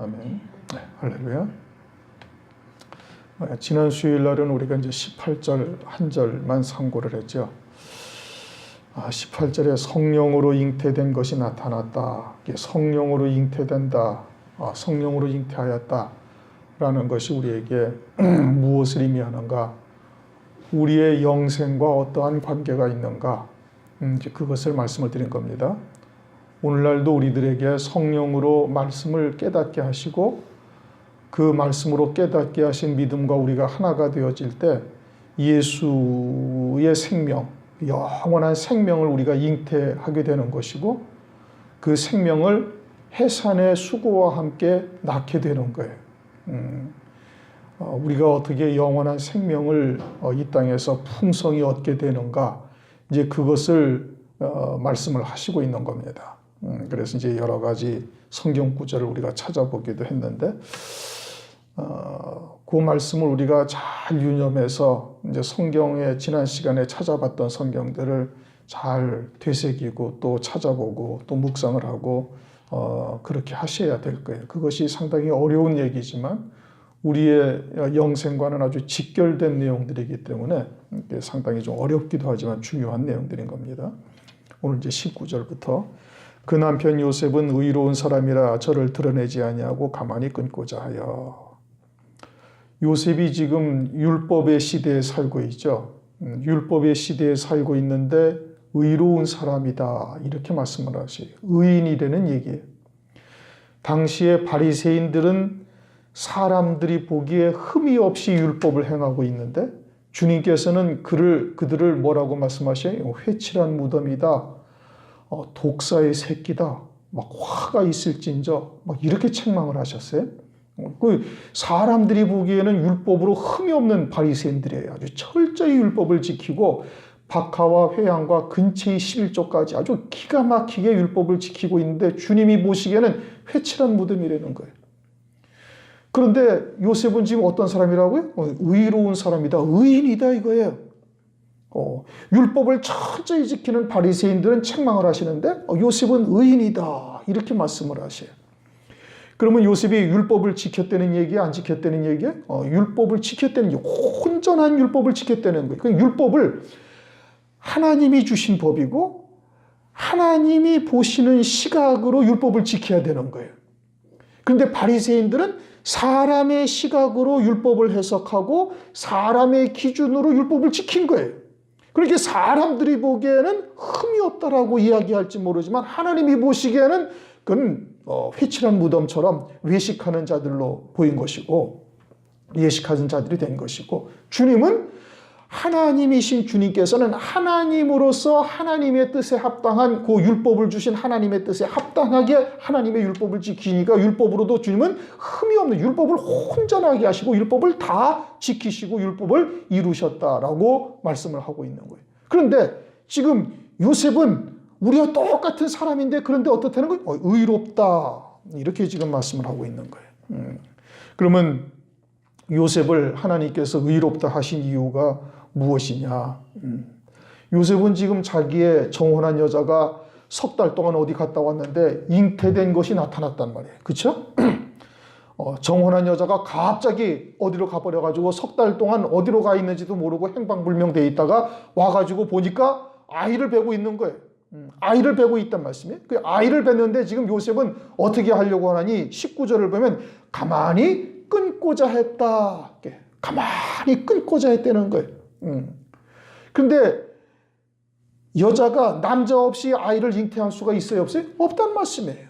아멘. 네, 할렐루야. 지난 수요일 날은 우리가 이제 18절 한 절만 상고를 했죠. 18절에 성령으로 잉태된 것이 나타났다. 성령으로 잉태된다. 성령으로 잉태하였다. 라는 것이 우리에게 무엇을 의미하는가? 우리의 영생과 어떠한 관계가 있는가? 이제 그것을 말씀을 드린 겁니다. 오늘날도 우리들에게 성령으로 말씀을 깨닫게 하시고 그 말씀으로 깨닫게 하신 믿음과 우리가 하나가 되어질 때 예수의 생명, 영원한 생명을 우리가 잉태하게 되는 것이고 그 생명을 해산의 수고와 함께 낳게 되는 거예요. 우리가 어떻게 영원한 생명을 이 땅에서 풍성히 얻게 되는가, 이제 그것을 말씀을 하시고 있는 겁니다. 그래서 이제 여러 가지 성경 구절을 우리가 찾아보기도 했는데, 그 말씀을 우리가 잘 유념해서 이제 성경의 지난 시간에 찾아봤던 성경들을 잘 되새기고 또 찾아보고 또 묵상을 하고 그렇게 하셔야 될 거예요. 그것이 상당히 어려운 얘기지만 우리의 영생과는 아주 직결된 내용들이기 때문에 상당히 좀 어렵기도 하지만 중요한 내용들인 겁니다. 오늘 이제 19절부터 그 남편 요셉은 의로운 사람이라 저를 드러내지 아니하고 가만히 끊고자 하여. 요셉이 지금 율법의 시대에 살고 있죠. 율법의 시대에 살고 있는데 의로운 사람이다 이렇게 말씀을 하셔요. 의인이라는 얘기예요. 당시에 바리새인들은 사람들이 보기에 흠이 없이 율법을 행하고 있는데 주님께서는 그들을 뭐라고 말씀하셔요? 회칠한 무덤이다. 독사의 새끼다. 막 화가 있을진저 막 이렇게 책망을 하셨어요. 그 사람들이 보기에는 율법으로 흠이 없는 바리새인들이에요. 아주 철저히 율법을 지키고 박하와 회양과 근체의 11조까지 아주 기가 막히게 율법을 지키고 있는데 주님이 보시기에는 회칠한 무덤이라는 거예요. 그런데 요셉은 지금 어떤 사람이라고요? 의로운 사람이다. 의인이다 이거예요. 율법을 철저히 지키는 바리새인들은 책망을 하시는데 요셉은 의인이다 이렇게 말씀을 하셔요. 그러면 요셉이 율법을 지켰다는 얘기야, 안 지켰다는 얘기야? 율법을 지켰다는 얘기, 온전한 율법을 지켰다는 거예요. 그 율법을 하나님이 주신 법이고 하나님이 보시는 시각으로 율법을 지켜야 되는 거예요. 그런데 바리새인들은 사람의 시각으로 율법을 해석하고 사람의 기준으로 율법을 지킨 거예요. 그렇게 사람들이 보기에는 흠이 없다라고 이야기할지 모르지만 하나님이 보시기에는 그건 회칠한 무덤처럼 외식하는 자들로 보인 것이고 예식하는 자들이 된 것이고 주님은 하나님이신 주님께서는 하나님으로서 하나님의 뜻에 합당한 그 율법을 주신 하나님의 뜻에 합당하게 하나님의 율법을 지키니까 율법으로도 주님은 흠이 없는 율법을 온전하게 하시고 율법을 다 지키시고 율법을 이루셨다라고 말씀을 하고 있는 거예요. 그런데 지금 요셉은 우리와 똑같은 사람인데 그런데 어떻다는 거예요? 의롭다 이렇게 지금 말씀을 하고 있는 거예요. 그러면 요셉을 하나님께서 의롭다 하신 이유가 무엇이냐? 요셉은 지금 자기의 정혼한 여자가 석 달 동안 어디 갔다 왔는데 잉태된 것이 나타났단 말이에요. 그렇죠? 정혼한 여자가 갑자기 어디로 가버려가지고 석 달 동안 어디로 가 있는지도 모르고 행방불명돼 있다가 와가지고 보니까 아이를 베고 있는 거예요. 아이를 베고 있단 말씀이에요. 그 아이를 베는데 지금 요셉은 어떻게 하려고 하나니 19절을 보면 가만히 끊고자 했다. 가만히 끊고자 했다는 거예요. 그런데 여자가 남자 없이 아이를 잉태할 수가 있어요? 없어요? 없단 말씀이에요.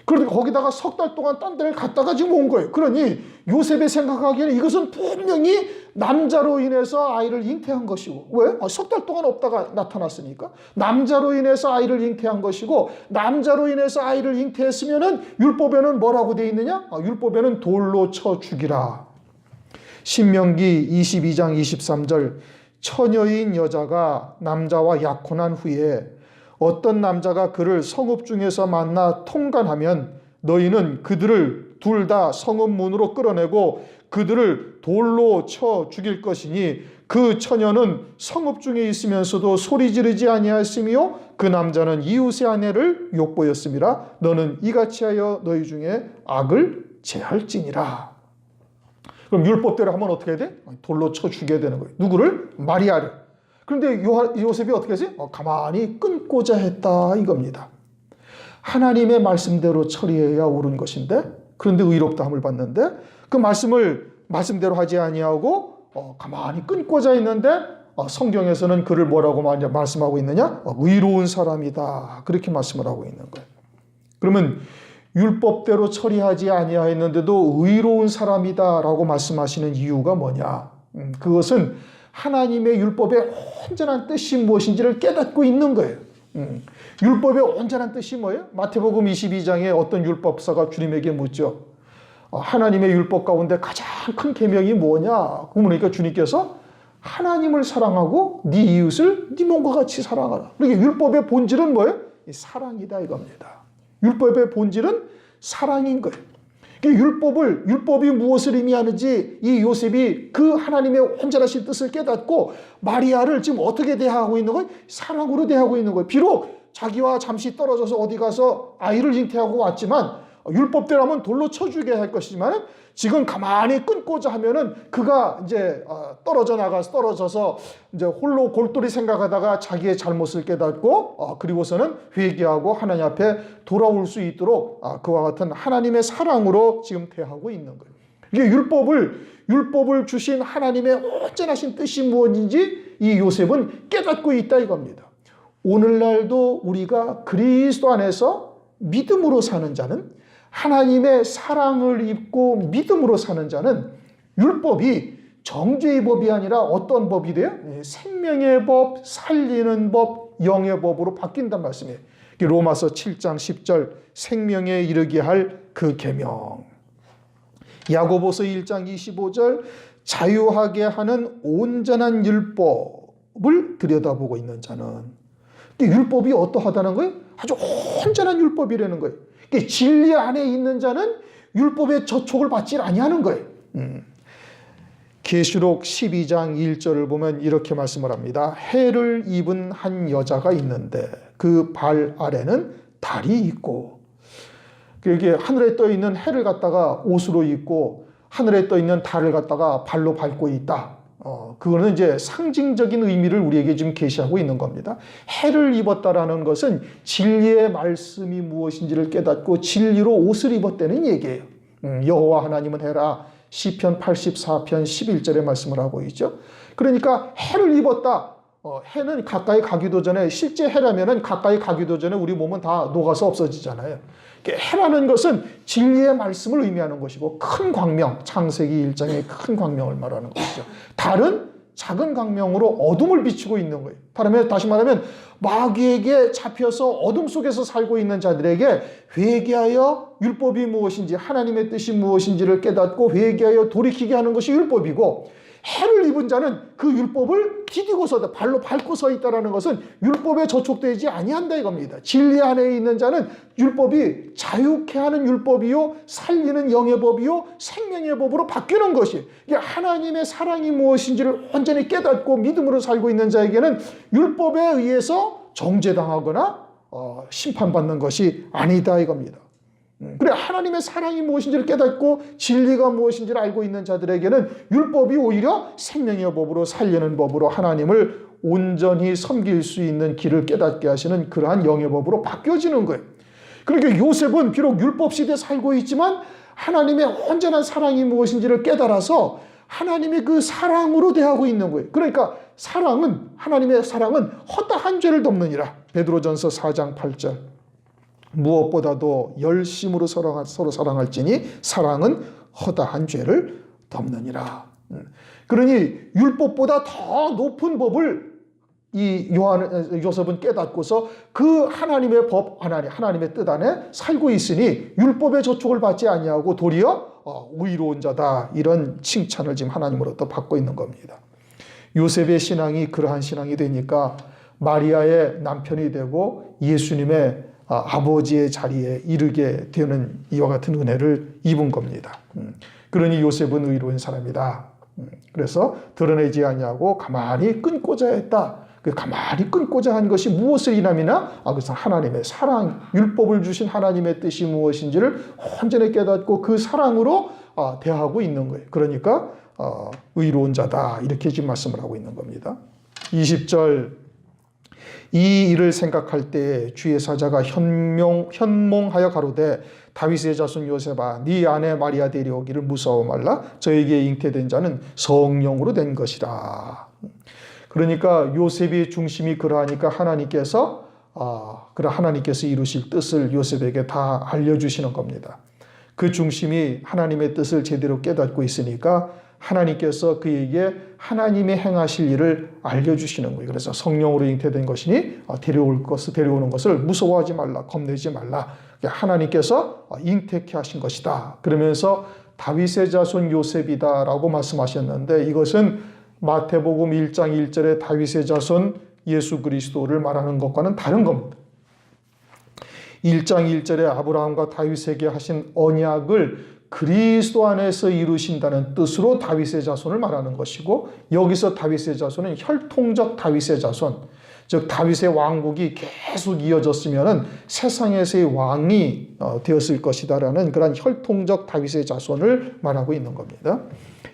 그런데 거기다가 석 달 동안 딴 데를 갔다가 지금 온 거예요. 그러니 요셉이 생각하기에는 이것은 분명히 남자로 인해서 아이를 잉태한 것이고 왜? 석 달 동안 없다가 나타났으니까 남자로 인해서 아이를 잉태한 것이고 남자로 인해서 아이를 잉태했으면은 율법에는 뭐라고 되어 있느냐? 율법에는 돌로 쳐 죽이라. 신명기 22장 23절 처녀인 여자가 남자와 약혼한 후에 어떤 남자가 그를 성읍 중에서 만나 통간하면 너희는 그들을 둘 다 성읍 문으로 끌어내고 그들을 돌로 쳐 죽일 것이니 그 처녀는 성읍 중에 있으면서도 소리 지르지 아니하였으며 그 남자는 이웃의 아내를 욕보였음이라. 너는 이같이 하여 너희 중에 악을 제할지니라. 그럼 율법대로 하면 어떻게 해야 돼? 돌로 쳐 죽여야 되는 거예요. 누구를? 마리아를. 그런데 요셉이 어떻게 했어요? 가만히 끊고자 했다 이겁니다. 하나님의 말씀대로 처리해야 옳은 것인데, 그런데 의롭다함을 받는데 그 말씀대로 하지 아니하고 가만히 끊고자 했는데 성경에서는 그를 뭐라고 말씀하고 있느냐? 의로운 사람이다. 그렇게 말씀을 하고 있는 거예요. 그러면 율법대로 처리하지 아니하였는데도 의로운 사람이다라고 말씀하시는 이유가 뭐냐? 그것은 하나님의 율법의 온전한 뜻이 무엇인지를 깨닫고 있는 거예요. 율법의 온전한 뜻이 뭐예요? 마태복음 22장에 어떤 율법사가 주님에게 묻죠. 하나님의 율법 가운데 가장 큰 계명이 뭐냐? 그러니까 주님께서 하나님을 사랑하고 네 이웃을 네 몸과 같이 사랑하라. 그러니까 율법의 본질은 뭐예요? 사랑이다 이겁니다. 율법의 본질은 사랑인 거예요. 율법이 무엇을 의미하는지 이 요셉이 그 하나님의 온전하신 뜻을 깨닫고 마리아를 지금 어떻게 대하고 있는 거예요? 사랑으로 대하고 있는 거예요. 비록 자기와 잠시 떨어져서 어디 가서 아이를 잉태하고 왔지만 율법대로 하면 돌로 쳐주게 할 것이지만 지금 가만히 끊고자 하면은 그가 이제 떨어져서 이제 홀로 골똘히 생각하다가 자기의 잘못을 깨닫고 그리고서는 회개하고 하나님 앞에 돌아올 수 있도록 그와 같은 하나님의 사랑으로 지금 대하고 있는 거예요. 이게 율법을 주신 하나님의 온전하신 뜻이 무엇인지 이 요셉은 깨닫고 있다 이겁니다. 오늘날도 우리가 그리스도 안에서 믿음으로 사는 자는, 하나님의 사랑을 입고 믿음으로 사는 자는 율법이 정죄의 법이 아니라 어떤 법이 돼요? 생명의 법, 살리는 법, 영의 법으로 바뀐단 말씀이에요. 로마서 7장 10절 생명에 이르게 할 그 계명. 야고보서 1장 25절 자유하게 하는 온전한 율법을 들여다보고 있는 자는. 율법이 어떠하다는 거예요? 아주 온전한 율법이라는 거예요. 진리 안에 있는 자는 율법의 저촉을 받지 아니하는 거예요. 계시록 12장 1절을 보면 이렇게 말씀을 합니다. 해를 입은 한 여자가 있는데 그 발 아래는 달이 있고, 이게 하늘에 떠 있는 해를 갖다가 옷으로 입고 하늘에 떠 있는 달을 갖다가 발로 밟고 있다. 그거는 이제 상징적인 의미를 우리에게 지금 계시하고 있는 겁니다. 해를 입었다라는 것은 진리의 말씀이 무엇인지를 깨닫고 진리로 옷을 입었다는 얘기예요. 여호와 하나님은 해라. 시편 84편 11절에 말씀을 하고 있죠. 그러니까 해를 입었다. 해는 가까이 가기도 전에, 실제 해라면은 가까이 가기도 전에 우리 몸은 다 녹아서 없어지잖아요. 해라는 것은 진리의 말씀을 의미하는 것이고 큰 광명, 창세기 1장의 큰 광명을 말하는 것이죠. 달은 작은 광명으로 어둠을 비추고 있는 거예요. 다시 말하면 마귀에게 잡혀서 어둠 속에서 살고 있는 자들에게 회개하여 율법이 무엇인지, 하나님의 뜻이 무엇인지를 깨닫고 회개하여 돌이키게 하는 것이 율법이고, 해를 입은 자는 그 율법을 디디고서 발로 밟고 서 있다는 것은 율법에 저촉되지 아니한다 이겁니다. 진리 안에 있는 자는 율법이 자유케 하는 율법이요, 살리는 영의 법이요, 생명의 법으로 바뀌는 것이, 이게 하나님의 사랑이 무엇인지를 온전히 깨닫고 믿음으로 살고 있는 자에게는 율법에 의해서 정죄당하거나 심판받는 것이 아니다 이겁니다. 그래, 하나님의 사랑이 무엇인지를 깨닫고 진리가 무엇인지를 알고 있는 자들에게는 율법이 오히려 생명의 법으로, 살리는 법으로 하나님을 온전히 섬길 수 있는 길을 깨닫게 하시는 그러한 영의 법으로 바뀌어지는 거예요. 그러니까 요셉은 비록 율법 시대에 살고 있지만 하나님의 온전한 사랑이 무엇인지를 깨달아서 하나님의 그 사랑으로 대하고 있는 거예요. 그러니까 하나님의 사랑은 허다한 죄를 덮느니라. 베드로전서 4장 8절. 무엇보다도 열심으로 서로 사랑할지니 사랑은 허다한 죄를 덮느니라. 그러니 율법보다 더 높은 법을 이 요셉은 깨닫고서 그 하나님의 법, 하나님의 뜻 안에 살고 있으니 율법의 저촉을 받지 아니하고 도리어 의로운 자다, 이런 칭찬을 지금 하나님으로부터 받고 있는 겁니다. 요셉의 신앙이 그러한 신앙이 되니까 마리아의 남편이 되고 예수님의 아버지의 자리에 이르게 되는 이와 같은 은혜를 입은 겁니다. 그러니 요셉은 의로운 사람이다. 그래서 드러내지 아니하고 가만히 끊고자 했다. 그 가만히 끊고자 한 것이 무엇을 이남이나? 그래서 하나님의 사랑, 율법을 주신 하나님의 뜻이 무엇인지를 온전히 깨닫고 그 사랑으로 대하고 있는 거예요. 그러니까 의로운 자다, 이렇게 지금 말씀을 하고 있는 겁니다. 20절, 이 일을 생각할 때 주의 사자가 현몽하여 가로되 다윗의 자손 요셉아, 네 아내 마리아 데려오기를 무서워 말라. 저에게 잉태된 자는 성령으로 된 것이라. 그러니까 요셉의 중심이 그러하니까 하나님께서 이루실 뜻을 요셉에게 다 알려주시는 겁니다. 그 중심이 하나님의 뜻을 제대로 깨닫고 있으니까 하나님께서 그에게 하나님의 행하실 일을 알려주시는 거예요. 그래서 성령으로 잉태된 것이니 데려오는 것을 무서워하지 말라, 겁내지 말라. 하나님께서 잉태케 하신 것이다. 그러면서 다윗의 자손 요셉이다라고 말씀하셨는데, 이것은 마태복음 1장 1절에 다윗의 자손 예수 그리스도를 말하는 것과는 다른 겁니다. 1장 1절에 아브라함과 다윗에게 하신 언약을 그리스도 안에서 이루신다는 뜻으로 다윗의 자손을 말하는 것이고, 여기서 다윗의 자손은 혈통적 다윗의 자손, 즉 다윗의 왕국이 계속 이어졌으면 세상에서의 왕이 되었을 것이다라는 그런 혈통적 다윗의 자손을 말하고 있는 겁니다.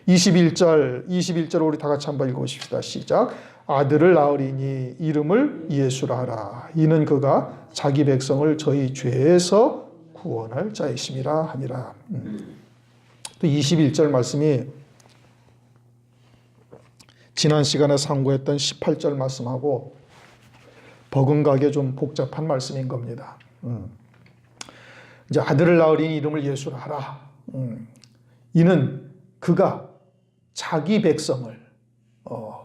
21절 우리 다 같이 한번 읽어보십시다. 시작. 아들을 낳으리니 이름을 예수라 하라. 이는 그가 자기 백성을 저희 죄에서 구원할 자이심이라 하니라. 또 21절 말씀이 지난 시간에 상고했던 18절 말씀하고 버금가게 좀 복잡한 말씀인 겁니다. 이제 아들을 낳으리니 이름을 예수라 하라. 이는 그가 자기 백성을,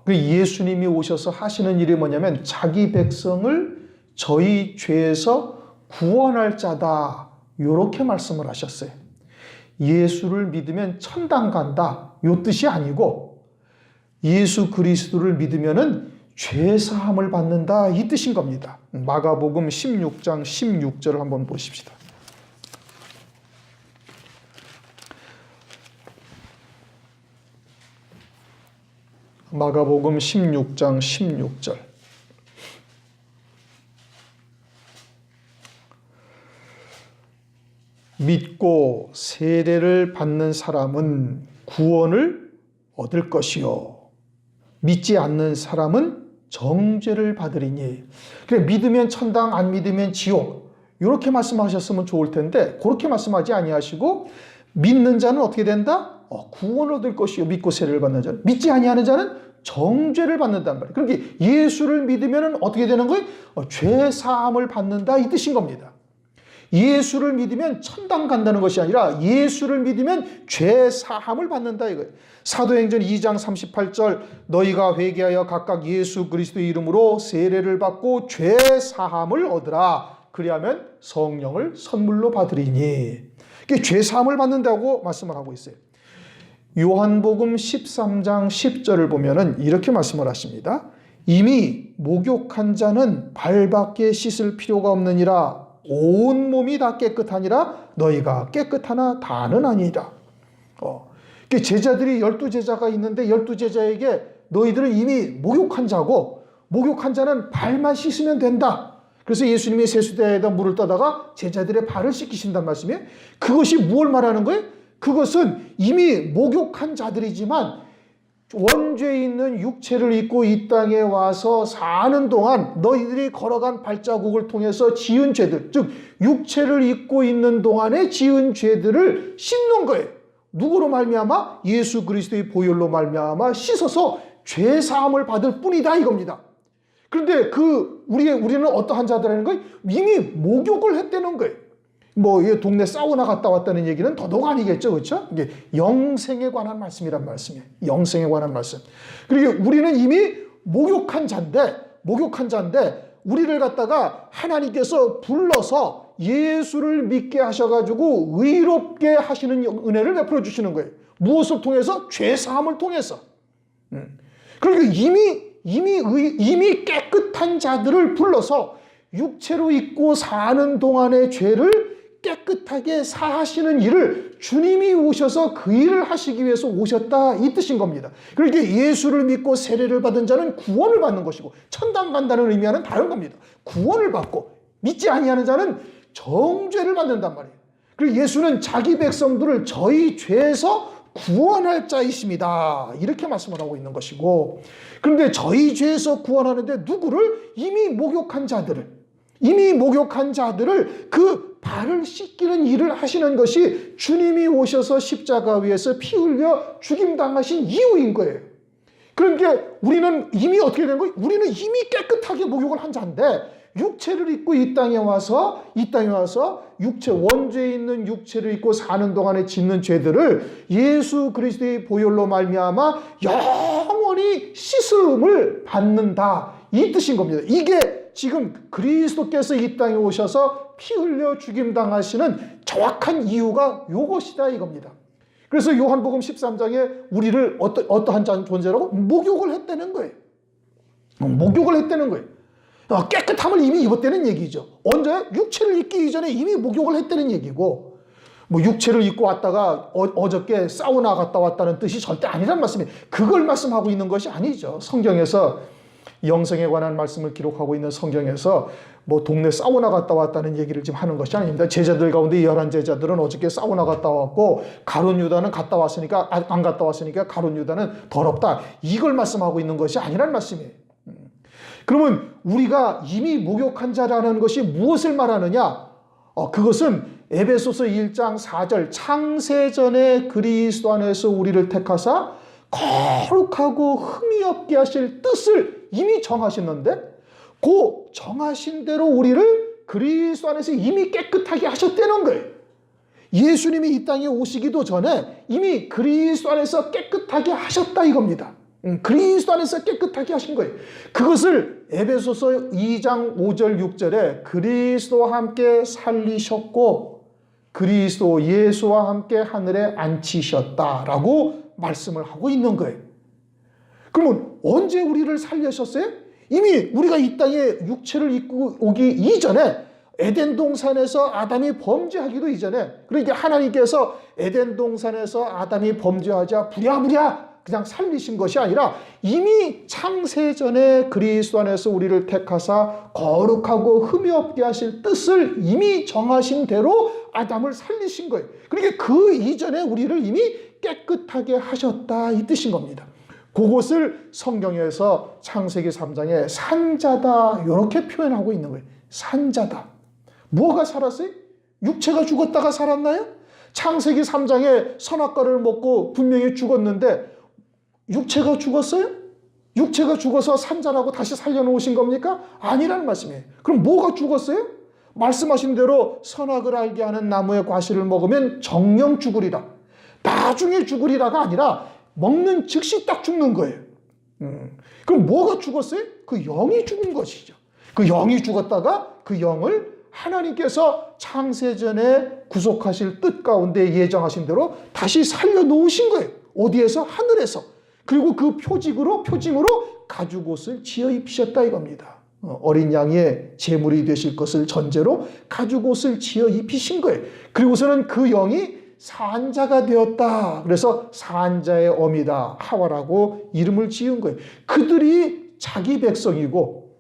예수님이 오셔서 하시는 일이 뭐냐면 자기 백성을 저희 죄에서 구원할 자다, 이렇게 말씀을 하셨어요. 예수를 믿으면 천당 간다, 이 뜻이 아니고 예수 그리스도를 믿으면은 죄 사함을 받는다, 이 뜻인 겁니다. 마가복음 16장 16절을 한번 보십시다. 마가복음 16장 16절. 믿고 세례를 받는 사람은 구원을 얻을 것이요 믿지 않는 사람은 정죄를 받으리니. 그래, 믿으면 천당, 안 믿으면 지옥, 이렇게 말씀하셨으면 좋을 텐데 그렇게 말씀하지 아니하시고, 믿는 자는 어떻게 된다? 구원을 얻을 것이요 믿고 세례를 받는 자는, 믿지 아니하는 자는 정죄를 받는단 말이에요. 그러니까 예수를 믿으면 어떻게 되는 거예요? 죄 사함을 받는다, 이 뜻인 겁니다. 예수를 믿으면 천당 간다는 것이 아니라 예수를 믿으면 죄 사함을 받는다, 이거예요. 사도행전 2장 38절, 너희가 회개하여 각각 예수 그리스도의 이름으로 세례를 받고 죄 사함을 얻으라. 그리하면 성령을 선물로 받으리니. 죄 사함을 받는다고 말씀을 하고 있어요. 요한복음 13장 10절을 보면은 이렇게 말씀을 하십니다. 이미 목욕한 자는 발밖에 씻을 필요가 없느니라. 온 몸이 다 깨끗하니라. 너희가 깨끗하나 다는 아니라. 제자들이 12제자가 있는데 12제자에게 너희들은 이미 목욕한 자고, 목욕한 자는 발만 씻으면 된다. 그래서 예수님이 세수대에다 물을 떠다가 제자들의 발을 씻기신단 말씀이에요. 그것이 무엇을 말하는 거예요? 그것은 이미 목욕한 자들이지만 원죄 있는 육체를 입고 이 땅에 와서 사는 동안 너희들이 걸어간 발자국을 통해서 지은 죄들, 즉 육체를 입고 있는 동안에 지은 죄들을 씻는 거예요. 누구로 말미암아? 예수 그리스도의 보혈로 말미암아 씻어서 죄 사함을 받을 뿐이다, 이겁니다. 그런데 우리는 어떠한 자들이라는 거예요? 이미 목욕을 했다는 거예요. 동네 사우나 갔다 왔다는 얘기는 더더욱 아니겠죠, 그렇죠? 이게 영생에 관한 말씀이란 말씀이에요. 영생에 관한 말씀. 그리고 우리는 이미 목욕한 자인데 우리를 갖다가 하나님께서 불러서 예수를 믿게 하셔가지고 의롭게 하시는 은혜를 베풀어 주시는 거예요. 무엇을 통해서? 죄 사함을 통해서. 그러니까 이미 깨끗한 자들을 불러서 육체로 입고 사는 동안의 죄를 깨끗하게 사하시는 일을 주님이 오셔서 그 일을 하시기 위해서 오셨다, 이 뜻인 겁니다. 그러니까 예수를 믿고 세례를 받은 자는 구원을 받는 것이고, 천당 간다는 의미와는 다른 겁니다. 구원을 받고 믿지 아니하는 자는 정죄를 받는단 말이에요. 그리고 예수는 자기 백성들을 저희 죄에서 구원할 자이십니다, 이렇게 말씀을 하고 있는 것이고, 그런데 저희 죄에서 구원하는데 누구를? 이미 목욕한 자들을 그 발을 씻기는 일을 하시는 것이 주님이 오셔서 십자가 위에서 피 흘려 죽임당하신 이유인 거예요. 그러니까 우리는 이미 어떻게 된 거예요? 우리는 이미 깨끗하게 목욕을 한 자인데, 육체를 입고 이 땅에 와서 육체, 원죄에 있는 육체를 입고 사는 동안에 짓는 죄들을 예수 그리스도의 보혈로 말미암아 영원히 씻음을 받는다, 이 뜻인 겁니다. 이게 지금 그리스도께서 이 땅에 오셔서 피 흘려 죽임당하시는 정확한 이유가 요것이다, 이겁니다. 그래서 요한복음 13장에 우리를 어떠한 존재라고? 목욕을 했다는 거예요. 목욕을 했다는 거예요. 깨끗함을 이미 입었다는 얘기죠. 언제? 육체를 입기 이전에 이미 목욕을 했다는 얘기고, 뭐 육체를 입고 왔다가 어저께 사우나 갔다 왔다는 뜻이 절대 아니란 말씀이에요. 그걸 말씀하고 있는 것이 아니죠. 성경에서 영생에 관한 말씀을 기록하고 있는 성경에서 뭐 동네 사우나 갔다 왔다는 얘기를 지금 하는 것이 아닙니다. 제자들 가운데 11 제자들은 어저께 사우나 갔다 왔고, 가룟 유다는 갔다 왔으니까, 안 갔다 왔으니까 가룟 유다는 더럽다, 이걸 말씀하고 있는 것이 아니란 말씀이에요. 그러면 우리가 이미 목욕한 자라는 것이 무엇을 말하느냐? 그것은 에베소서 1장 4절, 창세전에 그리스도 안에서 우리를 택하사 거룩하고 흠이 없게 하실 뜻을 이미 정하셨는데, 그 정하신 대로 우리를 그리스도 안에서 이미 깨끗하게 하셨다는 거예요. 예수님이 이 땅에 오시기도 전에 이미 그리스도 안에서 깨끗하게 하셨다, 이겁니다. 그리스도 안에서 깨끗하게 하신 거예요. 그것을 에베소서 2장 5절 6절에 그리스도와 함께 살리셨고 그리스도 예수와 함께 하늘에 앉히셨다라고 말씀을 하고 있는 거예요. 그러면 언제 우리를 살리셨어요? 이미 우리가 이 땅에 육체를 입고 오기 이전에, 에덴 동산에서 아담이 범죄하기도 이전에, 그러니까 하나님께서 에덴 동산에서 아담이 범죄하자 부랴부랴 그냥 살리신 것이 아니라 이미 창세전에 그리스도 안에서 우리를 택하사 거룩하고 흠이 없게 하실 뜻을 이미 정하신 대로 아담을 살리신 거예요. 그러니까 그 이전에 우리를 이미 깨끗하게 하셨다, 이 뜻인 겁니다. 그것을 성경에서 창세기 3장에 산자다, 이렇게 표현하고 있는 거예요. 산자다. 뭐가 살았어요? 육체가 죽었다가 살았나요? 창세기 3장에 선악과를 먹고 분명히 죽었는데 육체가 죽었어요? 육체가 죽어서 산자라고 다시 살려놓으신 겁니까? 아니라는 말씀이에요. 그럼 뭐가 죽었어요? 말씀하신 대로 선악을 알게 하는 나무의 과실을 먹으면 정령 죽으리라. 나중에 죽으리라가 아니라 먹는 즉시 딱 죽는 거예요. 그럼 뭐가 죽었어요? 그 영이 죽은 것이죠. 그 영이 죽었다가 그 영을 하나님께서 창세전에 구속하실 뜻 가운데 예정하신 대로 다시 살려놓으신 거예요. 어디에서? 하늘에서. 그리고 그 표징으로 가죽옷을 지어 입히셨다, 이겁니다. 어린 양의 제물이 되실 것을 전제로 가죽옷을 지어 입히신 거예요. 그리고서는 그 영이 산자가 되었다. 그래서 산자의 어미다, 하와라고 이름을 지은 거예요. 그들이 자기 백성이고,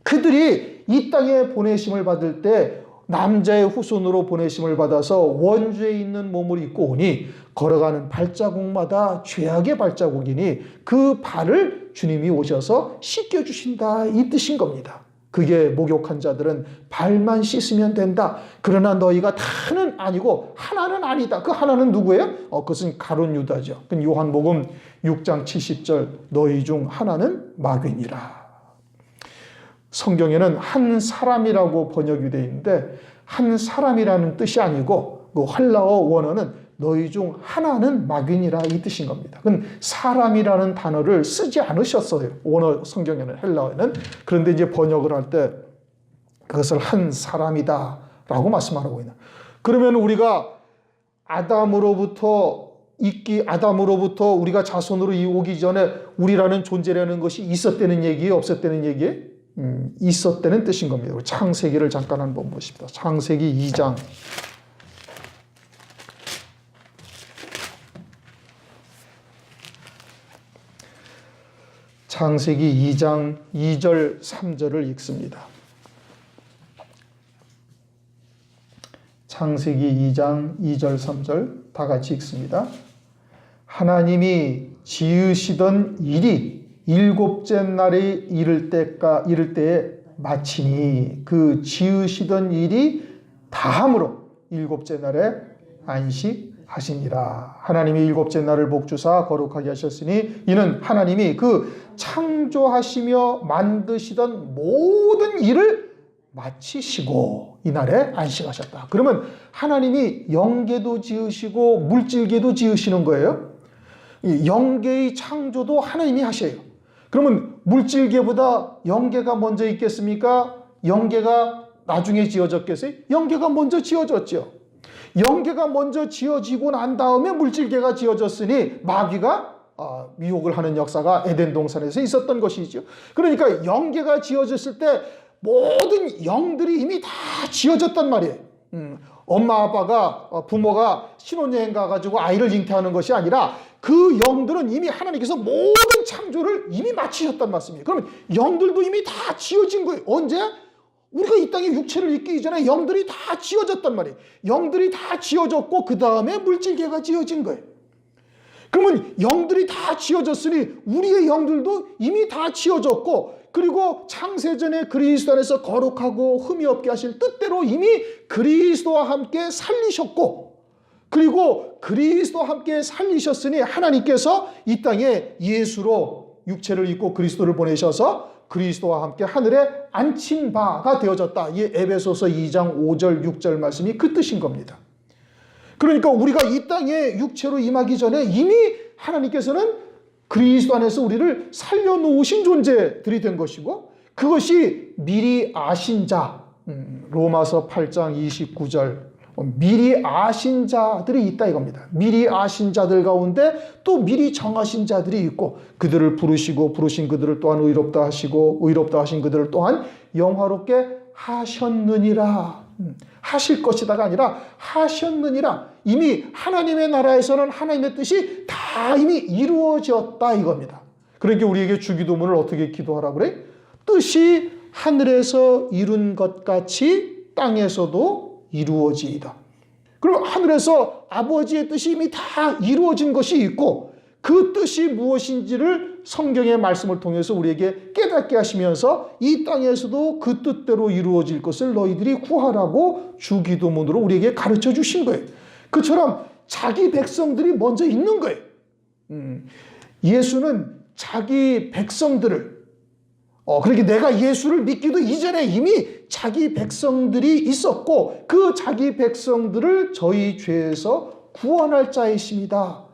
그들이 이 땅에 보내심을 받을 때 남자의 후손으로 보내심을 받아서 원죄에 있는 몸을 입고 오니 걸어가는 발자국마다 죄악의 발자국이니 그 발을 주님이 오셔서 씻겨주신다, 이 뜻인 겁니다. 그게 목욕한 자들은 발만 씻으면 된다. 그러나 너희가 다는 아니고 하나는 아니다. 그 하나는 누구예요? 그것은 가룟 유다죠. 그 요한복음 6장 70절, 너희 중 하나는 마귀니라. 성경에는 한 사람이라고 번역이 되어 있는데, 한 사람이라는 뜻이 아니고 그 헬라어 원어는 너희 중 하나는 마귀니라, 이 뜻인 겁니다. 그건 사람이라는 단어를 쓰지 않으셨어요, 원어 성경에는, 헬라어에는. 그런데 이제 번역을 할 때 그것을 한 사람이다 라고 말씀하고 있는. 그러면 우리가 아담으로부터 우리가 자손으로 오기 전에 우리라는 존재라는 것이 있었다는 얘기예요, 없었다는 얘기예요? 있었다는 뜻인 겁니다. 창세기를 잠깐 한번 보십시다. 창세기 2장 창세기 2장 2절 3절을 읽습니다. 창세기 2장 2절 3절 다 같이 읽습니다. 하나님이 지으시던 일이 일곱째 날에 이를 때에 마치니 그 지으시던 일이 다함으로 일곱째 날에 안식하시니라. 하나님이 일곱째 날을 복주사 거룩하게 하셨으니 이는 하나님이 그 창조하시며 만드시던 모든 일을 마치시고 이날에 안식하셨다. 그러면 하나님이 영계도 지으시고 물질계도 지으시는 거예요. 영계의 창조도 하나님이 하셔요. 그러면 물질계보다 영계가 먼저 있겠습니까? 영계가 나중에 지어졌겠어요? 영계가 먼저 지어졌죠. 영계가 먼저 지어지고 난 다음에 물질계가 지어졌으니 마귀가 미혹을 하는 역사가 에덴 동산에서 있었던 것이죠. 그러니까 영계가 지어졌을 때 모든 영들이 이미 다 지어졌단 말이에요. 엄마 아빠가 부모가 신혼여행 가가지고 아이를 잉태하는 것이 아니라 그 영들은 이미 하나님께서 모든 창조를 이미 마치셨단 말씀이에요. 그러면 영들도 이미 다 지어진 거예요. 언제? 우리가 이 땅에 육체를 입기 이전에 영들이 다 지어졌단 말이에요. 영들이 다 지어졌고 그 다음에 물질계가 지어진 거예요. 그러면 영들이 다 지어졌으니 우리의 영들도 이미 다 지어졌고 그리고 창세전에 그리스도 안에서 거룩하고 흠이 없게 하실 뜻대로 이미 그리스도와 함께 살리셨고 그리고 그리스도와 함께 살리셨으니 하나님께서 이 땅에 예수로 육체를 입고 그리스도를 보내셔서 그리스도와 함께 하늘에 앉힌 바가 되어졌다. 이 에베소서 2장 5절 6절 말씀이 그 뜻인 겁니다. 그러니까 우리가 이 땅에 육체로 임하기 전에 이미 하나님께서는 그리스도 안에서 우리를 살려놓으신 존재들이 된 것이고 그것이 미리 아신 자 로마서 8장 29절 미리 아신 자들이 있다 이겁니다. 미리 아신 자들 가운데 또 미리 정하신 자들이 있고 그들을 부르시고 부르신 그들을 또한 의롭다 하시고 의롭다 하신 그들을 또한 영화롭게 하셨느니라. 하실 것이다가 아니라 하셨느니라. 이미 하나님의 나라에서는 하나님의 뜻이 다 이미 이루어졌다 이겁니다. 그러니까 우리에게 주기도문을 어떻게 기도하라 그래? 뜻이 하늘에서 이룬 것 같이 땅에서도 이루어지이다. 그럼 하늘에서 아버지의 뜻이 이미 다 이루어진 것이 있고 그 뜻이 무엇인지를 성경의 말씀을 통해서 우리에게 깨닫게 하시면서 이 땅에서도 그 뜻대로 이루어질 것을 너희들이 구하라고 주기도문으로 우리에게 가르쳐 주신 거예요. 그처럼 자기 백성들이 먼저 있는 거예요. 예수는 자기 백성들을 그렇게 내가 예수를 믿기도 이전에 이미 자기 백성들이 있었고 그 자기 백성들을 저희 죄에서 구원할 자이십니다.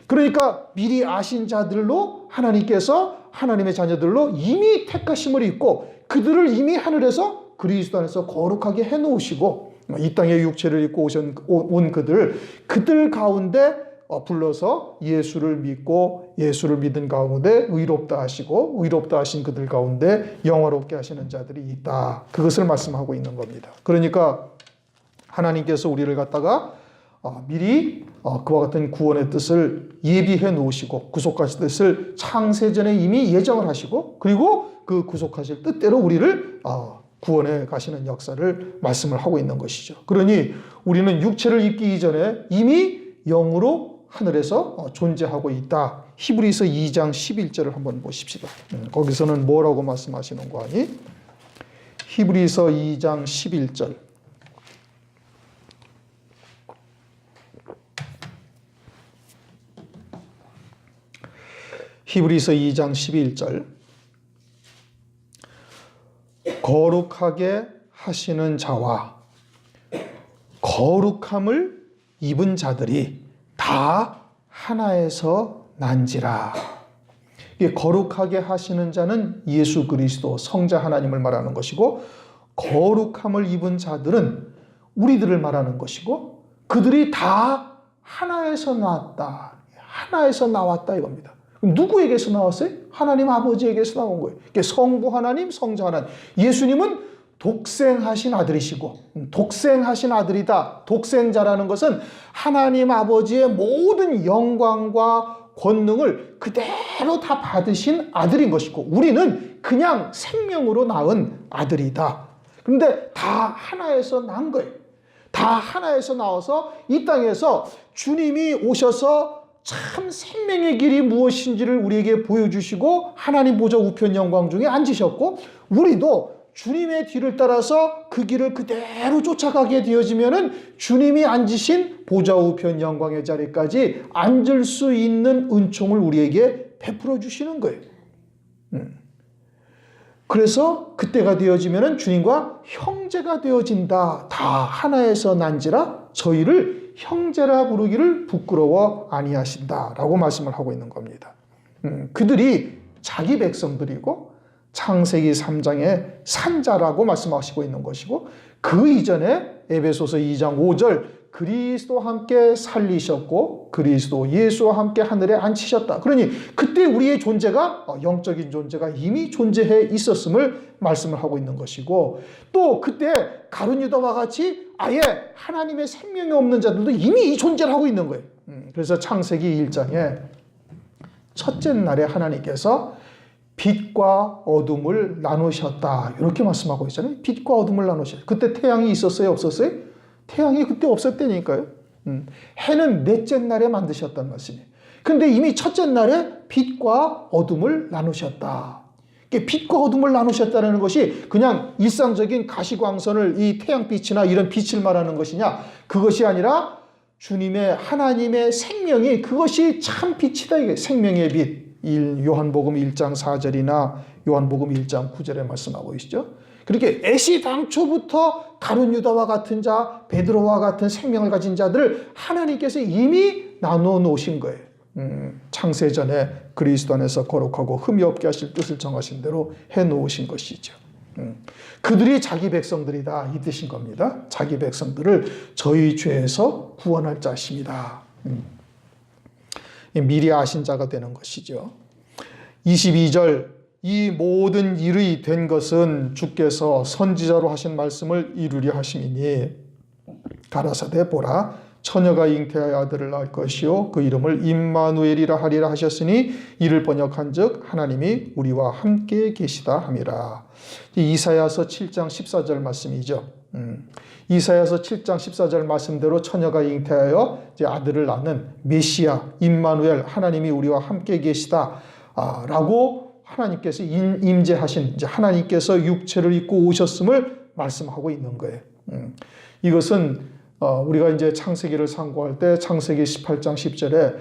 그러니까 미리 아신 자들로 하나님께서 하나님의 자녀들로 이미 택하심을 입고 그들을 이미 하늘에서 그리스도 안에서 거룩하게 해놓으시고 이 땅에 육체를 입고 온 그들 가운데 불러서 예수를 믿고 예수를 믿은 가운데 의롭다 하시고 의롭다 하신 그들 가운데 영화롭게 하시는 자들이 있다. 그것을 말씀하고 있는 겁니다. 그러니까 하나님께서 우리를 갖다가 미리 그와 같은 구원의 뜻을 예비해 놓으시고 구속하실 뜻을 창세전에 이미 예정을 하시고 그리고 그 구속하실 뜻대로 우리를 구원해 가시는 역사를 말씀을 하고 있는 것이죠. 그러니 우리는 육체를 입기 이전에 이미 영으로 하늘에서 존재하고 있다. 히브리서 2장 11절을 한번 보십시다. 거기서는 뭐라고 말씀하시는 거 아니? 히브리서 2장 11절. 히브리서 2장 11절. 거룩하게 하시는 자와 거룩함을 입은 자들이 다 하나에서 난지라. 거룩하게 하시는 자는 예수 그리스도 성자 하나님을 말하는 것이고 거룩함을 입은 자들은 우리들을 말하는 것이고 그들이 다 하나에서 나왔다. 하나에서 나왔다 이겁니다. 그럼 누구에게서 나왔어요? 하나님 아버지에게서 나온 거예요. 성부 하나님, 성자 하나님. 예수님은 독생하신 아들이시고 독생하신 아들이다. 독생자라는 것은 하나님 아버지의 모든 영광과 권능을 그대로 다 받으신 아들인 것이고 우리는 그냥 생명으로 낳은 아들이다. 그런데 다 하나에서 난 거예요. 다 하나에서 나와서 이 땅에서 주님이 오셔서 참 생명의 길이 무엇인지를 우리에게 보여주시고 하나님 보좌 우편 영광 중에 앉으셨고 우리도 주님의 뒤를 따라서 그 길을 그대로 쫓아가게 되어지면은 주님이 앉으신 보좌 우편 영광의 자리까지 앉을 수 있는 은총을 우리에게 베풀어 주시는 거예요. 그래서 그때가 되어지면은 주님과 형제가 되어진다. 다 하나에서 난지라 저희를 형제라 부르기를 부끄러워 아니하신다라고 말씀을 하고 있는 겁니다. 그들이 자기 백성들이고 창세기 3장의 산자라고 말씀하시고 있는 것이고 그 이전에 에베소서 2장 5절 그리스도와 함께 살리셨고 그리스도 예수와 함께 하늘에 앉히셨다. 그러니 그때 우리의 존재가 영적인 존재가 이미 존재해 있었음을 말씀을 하고 있는 것이고 또 그때 가룟 유다와 같이 아예 하나님의 생명이 없는 자들도 이미 이 존재를 하고 있는 거예요. 그래서 창세기 1장에 첫째 날에 하나님께서 빛과 어둠을 나누셨다. 이렇게 말씀하고 있잖아요. 빛과 어둠을 나누셨다. 그때 태양이 있었어요? 없었어요? 태양이 그때 없었다니까요. 해는 넷째 날에 만드셨단 말씀이에요. 근데 이미 첫째 날에 빛과 어둠을 나누셨다. 빛과 어둠을 나누셨다는 것이 그냥 일상적인 가시광선을 이 태양빛이나 이런 빛을 말하는 것이냐? 그것이 아니라 주님의 하나님의 생명이 그것이 참 빛이다. 이게 생명의 빛. 요한복음 1장 4절이나 요한복음 1장 9절에 말씀하고 있죠. 그렇게 애시당초부터 가룟 유다와 같은 자, 베드로와 같은 생명을 가진 자들을 하나님께서 이미 나누어 놓으신 거예요. 창세전에 그리스도 안에서 거룩하고 흠이 없게 하실 뜻을 정하신 대로 해놓으신 것이죠. 그들이 자기 백성들이다 이 뜻인 겁니다. 자기 백성들을 저희 죄에서 구원할 자십니다. 미리 아신 자가 되는 것이죠. 22절 이 모든 일이 된 것은 주께서 선지자로 하신 말씀을 이루려 하심이니 가라사대 보라 처녀가 잉태하여 아들을 낳을 것이요 그 이름을 임마누엘이라 하리라 하셨으니 이를 번역한즉 하나님이 우리와 함께 계시다 함이라. 이사야서 7장 14절 말씀이죠. 이사야서 7장 14절 말씀대로 처녀가 잉태하여 이제 아들을 낳는 메시아 임마누엘 하나님이 우리와 함께 계시다 라고 하나님께서 임재하신 이제 하나님께서 육체를 입고 오셨음을 말씀하고 있는 거예요. 이것은 우리가 이제 창세기를 상고할 때 창세기 18장 10절에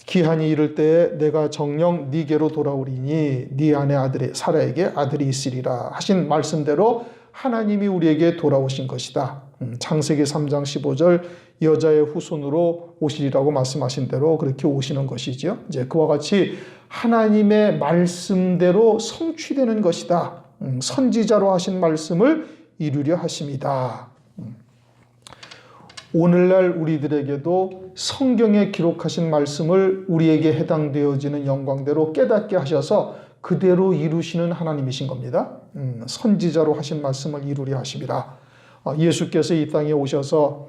기한이 이를 때에 내가 정녕 네게로 돌아오리니 네 아내 아들이 사라에게 아들이 있으리라 하신 말씀대로 하나님이 우리에게 돌아오신 것이다. 창세기 3장 15절 여자의 후손으로 오시리라고 말씀하신 대로 그렇게 오시는 것이죠. 이제 그와 같이 하나님의 말씀대로 성취되는 것이다. 선지자로 하신 말씀을 이루려 하심이다. 오늘날 우리들에게도 성경에 기록하신 말씀을 우리에게 해당되어지는 영광대로 깨닫게 하셔서 그대로 이루시는 하나님이신 겁니다. 선지자로 하신 말씀을 이루려 하심이라. 예수께서 이 땅에 오셔서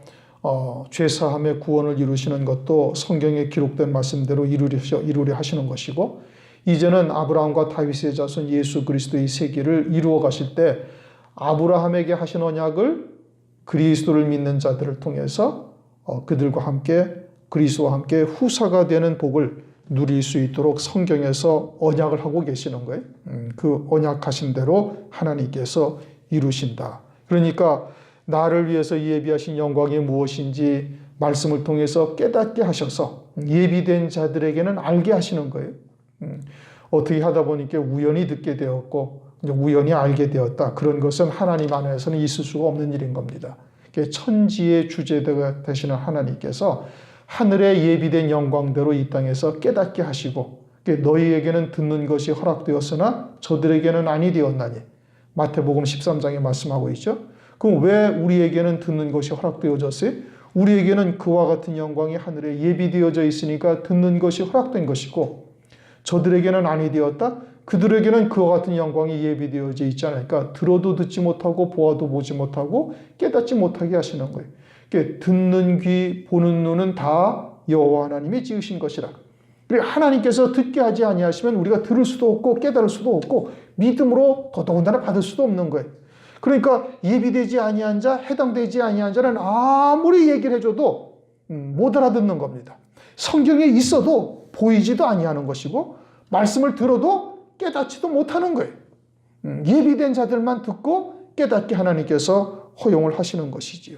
죄사함의 구원을 이루시는 것도 성경에 기록된 말씀대로 이루려 하시는 것이고 이제는 아브라함과 다윗의 자손 예수 그리스도의 세계를 이루어 가실 때 아브라함에게 하신 언약을 그리스도를 믿는 자들을 통해서 그들과 함께 그리스도와 함께 후사가 되는 복을 누릴 수 있도록 성경에서 언약을 하고 계시는 거예요. 그 언약하신 대로 하나님께서 이루신다. 그러니까 나를 위해서 예비하신 영광이 무엇인지 말씀을 통해서 깨닫게 하셔서 예비된 자들에게는 알게 하시는 거예요. 어떻게 하다 보니까 우연히 듣게 되었고 우연히 알게 되었다. 그런 것은 하나님 안에서는 있을 수가 없는 일인 겁니다. 천지의 주제가 되시는 하나님께서 하늘의 예비된 영광대로 이 땅에서 깨닫게 하시고 너희에게는 듣는 것이 허락되었으나 저들에게는 아니 되었나니 마태복음 13장에 말씀하고 있죠. 그럼 왜 우리에게는 듣는 것이 허락되어졌어요? 우리에게는 그와 같은 영광이 하늘에 예비되어져 있으니까 듣는 것이 허락된 것이고 저들에게는 아니 되었다? 그들에게는 그와 같은 영광이 예비되어져 있지 않으니까 들어도 듣지 못하고 보아도 보지 못하고 깨닫지 못하게 하시는 거예요. 듣는 귀, 보는 눈은 다 여호와 하나님이 지으신 것이라. 그리고 하나님께서 듣게 하지 아니하시면 우리가 들을 수도 없고 깨달을 수도 없고 믿음으로 더더군다나 받을 수도 없는 거예요. 그러니까 예비되지 아니한 자, 해당되지 아니한 자는 아무리 얘기를 해줘도 못 알아듣는 겁니다. 성경에 있어도 보이지도 아니하는 것이고 말씀을 들어도 깨닫지도 못하는 거예요. 예비된 자들만 듣고 깨닫게 하나님께서 허용을 하시는 것이지요.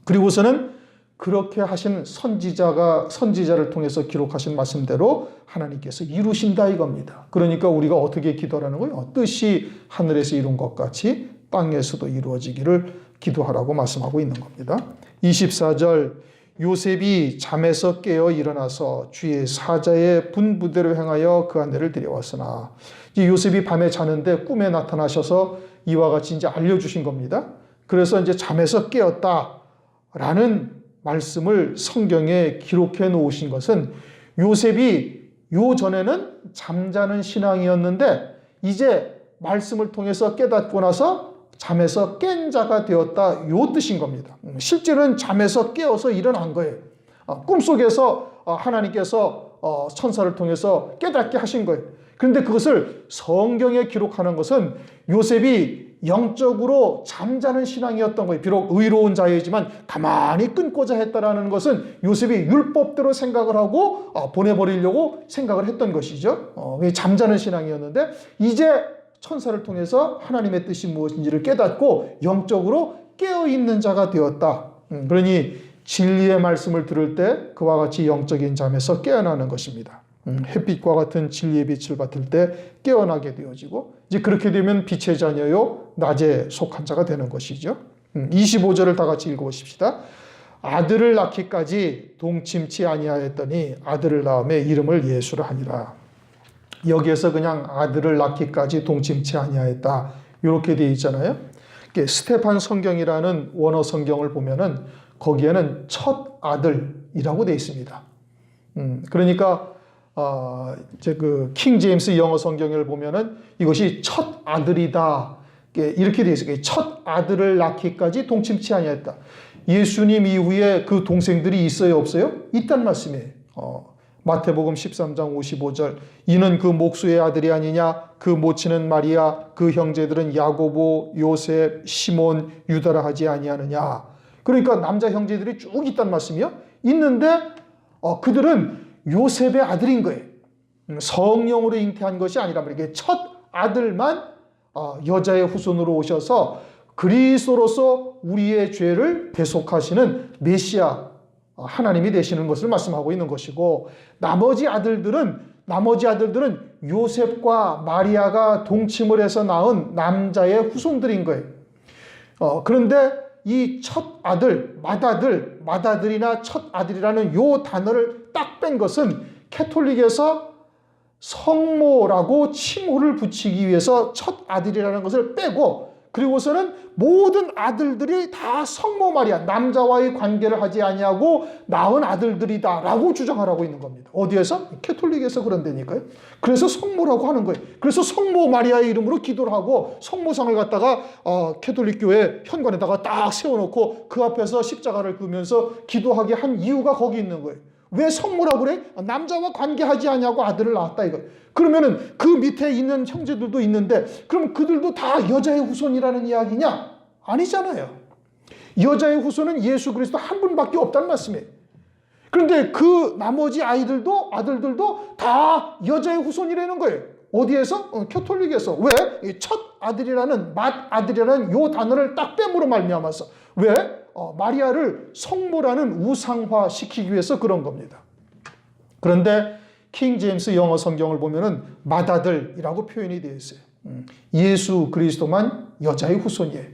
그리고서는 그렇게 하신 선지자를 통해서 기록하신 말씀대로 하나님께서 이루신다 이겁니다. 그러니까 우리가 어떻게 기도하라는 거예요? 뜻이 하늘에서 이룬 것 같이 땅에서도 이루어지기를 기도하라고 말씀하고 있는 겁니다. 24절 요셉이 잠에서 깨어 일어나서 주의 사자의 분부대로 행하여 그 아내를 데려왔으나 이제 요셉이 밤에 자는데 꿈에 나타나셔서 이와 같이 이제 알려주신 겁니다. 그래서 이제 잠에서 깨었다라는 말씀을 성경에 기록해 놓으신 것은 요셉이 요 전에는 잠자는 신앙이었는데 이제 말씀을 통해서 깨닫고 나서 잠에서 깬 자가 되었다 요 뜻인 겁니다. 실제로는 잠에서 깨어서 일어난 거예요. 꿈속에서 하나님께서 천사를 통해서 깨닫게 하신 거예요. 그런데 그것을 성경에 기록하는 것은 요셉이 영적으로 잠자는 신앙이었던 거예요. 비록 의로운 자이지만 가만히 끊고자 했다라는 것은 요셉이 율법대로 생각을 하고 보내버리려고 생각을 했던 것이죠. 잠자는 신앙이었는데 이제 천사를 통해서 하나님의 뜻이 무엇인지를 깨닫고 영적으로 깨어있는 자가 되었다. 그러니 진리의 말씀을 들을 때 그와 같이 영적인 잠에서 깨어나는 것입니다. 햇빛과 같은 진리의 빛을 받을 때 깨어나게 되어지고 이제 그렇게 되면 빛의 자녀요 낮에 속한 자가 되는 것이죠. 25절을 다 같이 읽어보십시다. 아들을 낳기까지 동침치 아니하였더니 아들을 낳음에 이름을 예수라 하니라. 여기에서 그냥 아들을 낳기까지 동침치 아니하였다 이렇게 되어 있잖아요. 스테판 성경이라는 원어 성경을 보면은 거기에는 첫 아들이라고 되어 있습니다. 그러니까 이제 그 킹 제임스 영어 성경을 보면은 이것이 첫 아들이다 이렇게 되어 있어요. 첫 아들을 낳기까지 동침치 아니했다. 예수님 이후에 그 동생들이 있어요, 없어요? 있단 말씀이에요. 마태복음 13장 55절 이는 그 목수의 아들이 아니냐 그 모친은 마리아 그 형제들은 야고보 요셉 시몬 유다라 하지 아니하느냐. 그러니까 남자 형제들이 쭉 있단 말씀이요. 있는데 그들은 요셉의 아들인 거예요. 성령으로 잉태한 것이 아니라 말이에요. 첫 아들만 여자의 후손으로 오셔서 그리스도로서 우리의 죄를 대속하시는 메시아 하나님이 되시는 것을 말씀하고 있는 것이고 나머지 아들들은 요셉과 마리아가 동침을 해서 낳은 남자의 후손들인 거예요. 그런데 이 첫 아들, 맏아들이나 첫 아들이라는 요 단어를 딱 뺀 것은 캐톨릭에서 성모라고 칭호를 붙이기 위해서 첫 아들이라는 것을 빼고 그리고서는 모든 아들들이 다 성모 마리아, 남자와의 관계를 하지 아니하고 낳은 아들들이다 라고 주장하라고 있는 겁니다. 어디에서? 캐톨릭에서 그런다니까요. 그래서 성모라고 하는 거예요. 그래서 성모 마리아의 이름으로 기도를 하고 성모상을 갖다가 캐톨릭 교회 현관에다가 딱 세워놓고 그 앞에서 십자가를 그으면서 기도하게 한 이유가 거기 있는 거예요. 왜 성모라고 그래? 남자와 관계하지 아니하고 아들을 낳았다 이거. 그러면은 그 밑에 있는 형제들도 있는데 그럼 그들도 다 여자의 후손이라는 이야기냐? 아니잖아요. 여자의 후손은 예수 그리스도 한 분밖에 없다는 말씀이에요. 그런데 그 나머지 아들들도 다 여자의 후손이라는 거예요. 어디에서? 캐톨릭에서. 왜? 첫 아들이라는 맏아들이라는 요 단어를 딱 뺨으로 말미암아서. 왜? 마리아를 성모라는 우상화 시키기 위해서 그런 겁니다. 그런데 킹 제임스 영어 성경을 보면은 맏아들이라고 표현이 되어 있어요. 예수 그리스도만 여자의 후손이에요.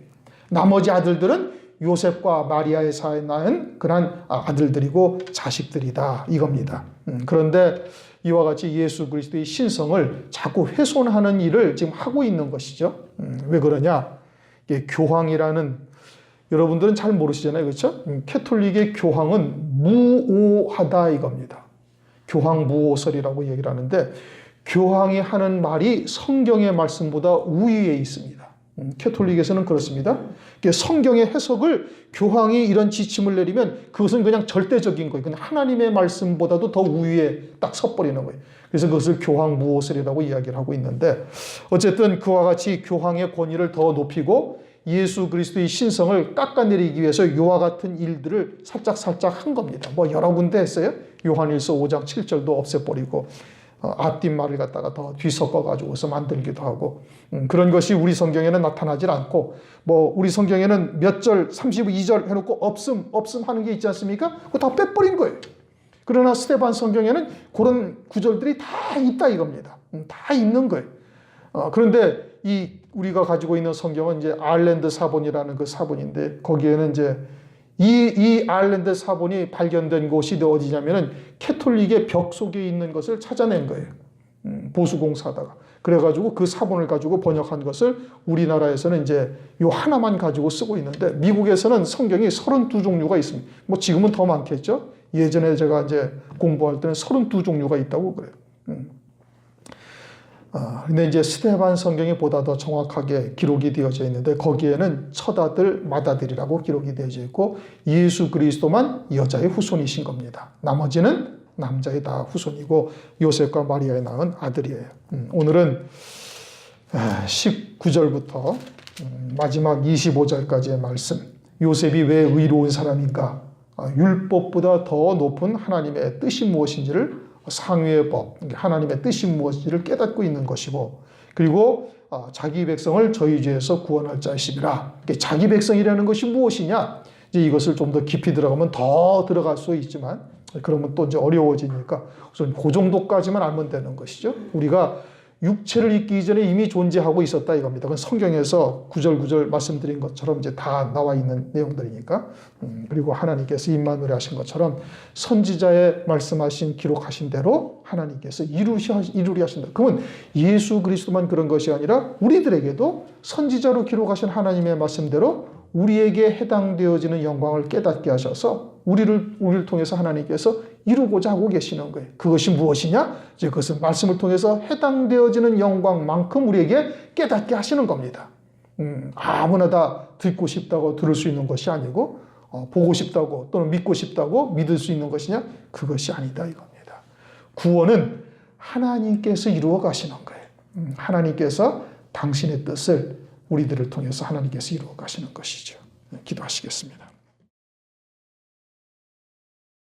나머지 아들들은 요셉과 마리아의 사이에 낳은 그런 아들들이고 자식들이다 이겁니다. 그런데 이와 같이 예수 그리스도의 신성을 자꾸 훼손하는 일을 지금 하고 있는 것이죠. 왜 그러냐? 이게 교황이라는 여러분들은 잘 모르시잖아요. 그렇죠? 캐톨릭의 교황은 무오하다 이겁니다. 교황 무오설이라고 얘기를 하는데 교황이 하는 말이 성경의 말씀보다 우위에 있습니다. 캐톨릭에서는 그렇습니다. 성경의 해석을 교황이 이런 지침을 내리면 그것은 그냥 절대적인 거예요. 그냥 하나님의 말씀보다도 더 우위에 딱 서버리는 거예요. 그래서 그것을 교황 무호설이라고 이야기를 하고 있는데, 어쨌든 그와 같이 교황의 권위를 더 높이고 예수 그리스도의 신성을 깎아내리기 위해서 이와 같은 일들을 살짝 한 겁니다. 뭐 여러 군데 했어요. 요한일서 5장 7절도 없애버리고 앞뒷말을 갖다가 더 뒤섞어가지고서 만들기도 하고, 그런 것이 우리 성경에는 나타나질 않고, 뭐 우리 성경에는 몇 절 32절 해놓고 없음 하는 게 있지 않습니까? 그거 다 빼버린 거예요. 그러나 스데반 성경에는 그런 구절들이 다 있다 이겁니다. 다 있는 거예요. 그런데 우리가 가지고 있는 성경은 이제 아일랜드 사본이라는 그 사본인데, 거기에는 이제 이 아일랜드 사본이 발견된 곳이 어디냐면은 캐톨릭의 벽 속에 있는 것을 찾아낸 거예요. 보수공사다가. 그래가지고 그 사본을 가지고 번역한 것을 우리나라에서는 이제 요 하나만 가지고 쓰고 있는데, 미국에서는 성경이 32종류가 있습니다. 뭐 지금은 더 많겠죠. 예전에 제가 이제 공부할 때는 32종류가 있다고 그래요. 근데 이제 스데반 성경이 보다 더 정확하게 기록이 되어져 있는데, 거기에는 첫 아들 맏아들이라고 기록이 되어져 있고, 예수 그리스도만 여자의 후손이신 겁니다. 나머지는 남자의 다 후손이고 요셉과 마리아의 낳은 아들이에요. 오늘은 19절부터 마지막 25절까지의 말씀, 요셉이 왜 의로운 사람인가, 율법보다 더 높은 하나님의 뜻이 무엇인지를, 상위의 법, 하나님의 뜻이 무엇인지를 깨닫고 있는 것이고, 그리고 자기 백성을 저희 죄에서 구원할 자이시라. 자기 백성이라는 것이 무엇이냐, 이제 이것을 좀 더 깊이 들어가면 더 들어갈 수 있지만, 그러면 또 이제 어려워지니까 우선 그 정도까지만 알면 되는 것이죠. 우리가 육체를 입기 이전에 이미 존재하고 있었다 이겁니다. 그건 성경에서 구절구절 말씀드린 것처럼 이제 다 나와 있는 내용들이니까. 그리고 하나님께서 임마누엘 하신 것처럼 선지자의 말씀하신 기록하신 대로 하나님께서 이루리 하신다. 그러면 예수 그리스도만 그런 것이 아니라 우리들에게도 선지자로 기록하신 하나님의 말씀대로 우리에게 해당되어지는 영광을 깨닫게 하셔서 우리를 통해서 하나님께서 이루고자 하고 계시는 거예요. 그것이 무엇이냐? 이제 그것은 말씀을 통해서 해당되어지는 영광만큼 우리에게 깨닫게 하시는 겁니다. 아무나 다 듣고 싶다고 들을 수 있는 것이 아니고, 보고 싶다고 또는 믿고 싶다고 믿을 수 있는 것이냐? 그것이 아니다 이겁니다. 구원은 하나님께서 이루어 가시는 거예요. 하나님께서 당신의 뜻을 우리들을 통해서 하나님께서 이루어 가시는 것이죠. 기도하시겠습니다.